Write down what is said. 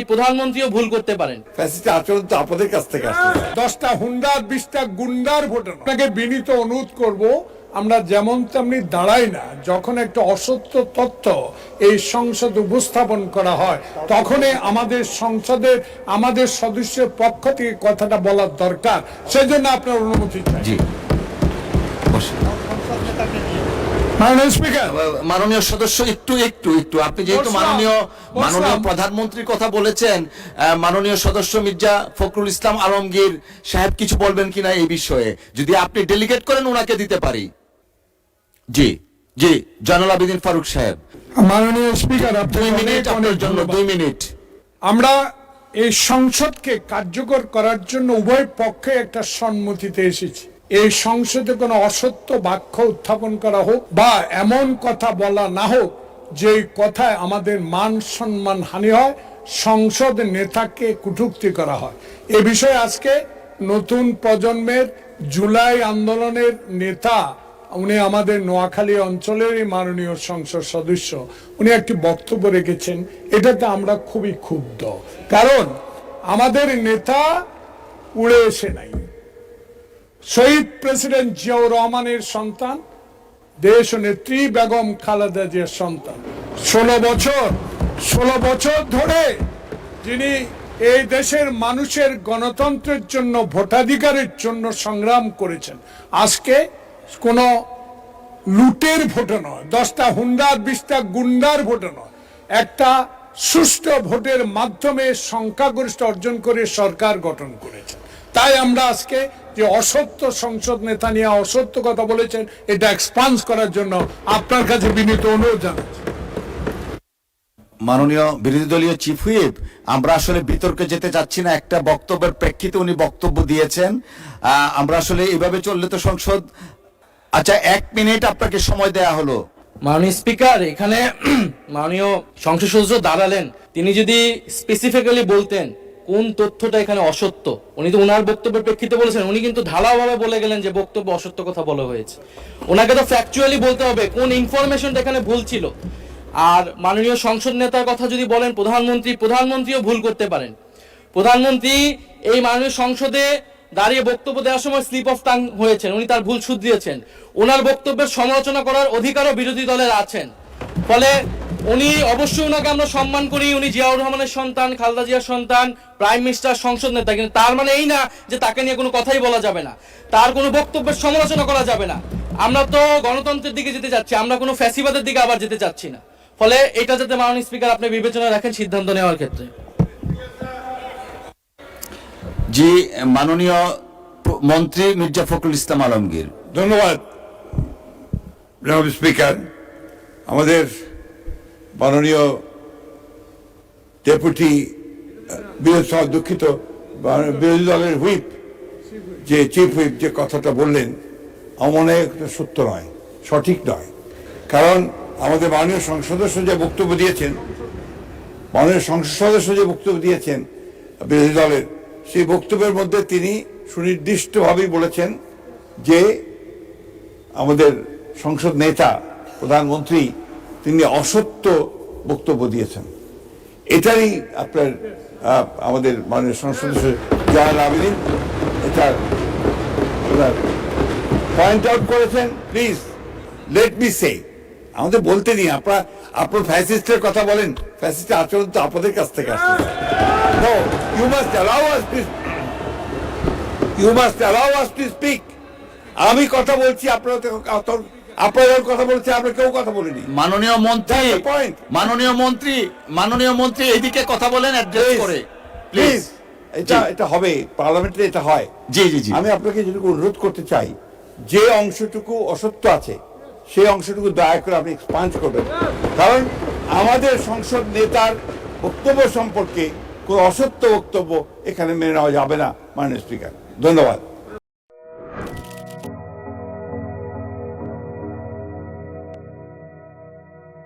প্রধানমন্ত্রীও ভুল করতে পারেন। ফ্যাসিস্ট আচরণ তো আপনাদের কাছ থেকে আসছে। 10টা হুন্ডার 20টা গুন্ডার ভোটার। আপনাকে বিনীত অনুরোধ করব, আমরা যেমন তেমনি দাঁড়াই না। যখন একটা অসত্য তথ্য এই সংসদে উপস্থাপন করা হয়, তখনই আমাদের সংসদের আমাদের সদস্যের পক্ষ থেকে কথাটা বলার দরকার। সেজন্য আপনার অনুমতি চাই। জি, মাননীয় স্পিকার, মাননীয় সদস্য একটু আপনি যেহেতু মাননীয় প্রধানমন্ত্রীর কথা বলেছেন, মাননীয় সদস্য মির্জা ফখরুল ইসলাম আলমগীর সাহেব কিছু বলবেন কিনা এই বিষয়ে, যদি আপনি ডেলিগেট করেন ওনাকে দিতে পারি। জি জি, জয়নুল আবেদিন ফারুক সাহেব। মাননীয় স্পিকার, 2 মিনিট আপনার জন্য, 2 মিনিট। আমরা এই সংসদকে কার্যকর করার জন্য উভয় পক্ষে একটা সম্মতিতে এসেছি। এই সংসদে কোনো অসত্য বাক্য উত্থাপন করা হোক বা এমন কথা বলা না হোক যে কথায় আমাদের মান সম্মান হানি হয়, সংসদ নেতাকে কটূক্তি করা হয়। এ বিষয়ে আজকে নতুন প্রজন্মের জুলাই আন্দোলনের নেতা, উনি আমাদের নোয়াখালী অঞ্চলেরই মাননীয় সংসদ সদস্য, উনি একটি বক্তব্য রেখেছেন। এটাতে আমরা খুবই ক্ষুব্ধ, কারণ আমাদের নেতা উড়ে এসে নাই। শহীদ প্রেসিডেন্ট জিয়াউর রহমানের সন্তান, দেশ নেত্রী বেগম খালেদা জিয়ার সন্তান। 16 বছর ধরে যিনি এই দেশের মানুষের গণতন্ত্রের জন্য, ভোটাধিকারের জন্য সংগ্রাম করেছেন। আজকে কোনো লুটের ভোটে নয়, 10টা হুন্ডার 20টা গুন্ডার ভোটে নয়, একটা সুষ্ঠু ভোটের মাধ্যমে সংখ্যাগরিষ্ঠ অর্জন করে সরকার গঠন করেছে। তাই আমরা আজকে যে অসত্য সংসদ নেতা নিয়ে অসত্য কথা বলেছেন, এটা এক্সপান্স করার জন্য আপনার কাছে বিনীত অনুরোধ জানাচ্ছি। মাননীয় বিরোধী দলীয় চিফ হুইপ, আমরা আসলে বিতর্কে যেতে চাচ্ছি না, একটা বক্তব্যের প্রেক্ষিতে উনি বক্তব্য দিয়েছেন। আমরা আসলে এভাবে চললে তো সংসদ। আচ্ছা, 1 মিনিট আপনাকে সময় দেয়া হলো। মাননীয় স্পিকার, এখানে মাননীয় সংসদ সদস্য দাঁড়ালেন, তিনি যদি স্পেসিফিক্যালি বলতেন কোন তথ্যটা এখানে অসত্য। উনি তো ওনার বক্তব্যের প্রেক্ষিতে বলেছেন, উনি কিন্তু ঢালাওভাবে বলে গেলেন যে বক্তব্য অসত্য কথা বলা হয়েছে। ওনাকে তো ফ্যাকচুয়ালি বলতে হবে কোন ইনফরমেশনটা এখানে ভুল ছিল। আর মাননীয় সংসদ নেতার কথা যদি বলেন, প্রধানমন্ত্রীও ভুল করতে পারেন। প্রধানমন্ত্রী এই মাননীয় সংসদে দাঁড়িয়ে বক্তব্য দেওয়ার সময় স্লিপ অফ টাং হয়েছেন, উনি তার ভুল শুধরিয়েছেন। ওনার বক্তব্যের সমালোচনা করার অধিকারও বিরোধী দলের আছেন। ফলে উনি অবশ্যই, ওনাকে আমরা সম্মান করি, উনি জিয়াউর রহমানের সন্তান, খালেদা জিয়ার সন্তান, প্রাইম মিনিস্টার, সংসদ নেতা, কিন্তু তার মানে এই না যে তাকে নিয়ে কোনো কথাই বলা যাবে না, তার কোনো বক্তব্যের সমালোচনা করা যাবে না। আমরা তো গণতন্ত্রের দিকে যেতে যাচ্ছি, আমরা কোনো ফ্যাসিবাদের দিকে আবার যেতে চাচ্ছি না। ফলে এটা যাতে মাননীয় স্পিকার আপনি বিবেচনা রাখেন সিদ্ধান্ত নেওয়ার ক্ষেত্রে। জি, মাননীয় মন্ত্রী মির্জা ফখরুল ইসলাম আলমগীর। ধন্যবাদ জনাব স্পিকার। আমাদের মাননীয় ডেপুটি দুঃখিত বিরোধী দলের হুইপ, যে চিফ হুইপ যে কথাটা বললেন, আমার মনে হয় সত্য নয়, সঠিক নয়। কারণ আমাদের মাননীয় সংসদ সদস্য যে বক্তব্য দিয়েছেন, বিরোধী দলের, সেই বক্তব্যের মধ্যে তিনি সুনির্দিষ্টভাবেই বলেছেন যে আমাদের সংসদ নেতা, প্রধানমন্ত্রী, তিনি অসত্য বক্তব্য দিয়েছেন। এটারই আপনার আমাদের মাননীয় সংসদ সদস্য জয়নুল আবেদীন এটা পয়েন্ট আউট করেছেন। প্লিজ লেট মি সে, আমাদের বলতে দিন। আপনার ফ্যাসিস্টের কথা বলেন, ফ্যাসিস্টের আচরণ তো আপনাদের কাছ থেকে আসছে। No, you must allow us to speak. আমি কথা বলছি, আপনারা কথা বলছে, আমরা কেউ কথা বলিনি। মাননীয় মন্ত্রী এদিকে কথা বলেন, অ্যাড্রেস করে প্লিজ। এটা হবে, পার্লামেন্টে এটা হয়। জি জি জি, আমি আপনাকে যেটুকু অনুরোধ করতে চাই, যে অংশটুকু অসত্য আছে সেই অংশটুকু দয়া করে আপনি এক্সপান্স করবেন। কারণ আমাদের সংসদ নেতার বক্তব্য সম্পর্কে কোনো অসত্য বক্তব্য এখানে মেনে নেওয়া যাবে না মাননীয় স্পিকার। ধন্যবাদ।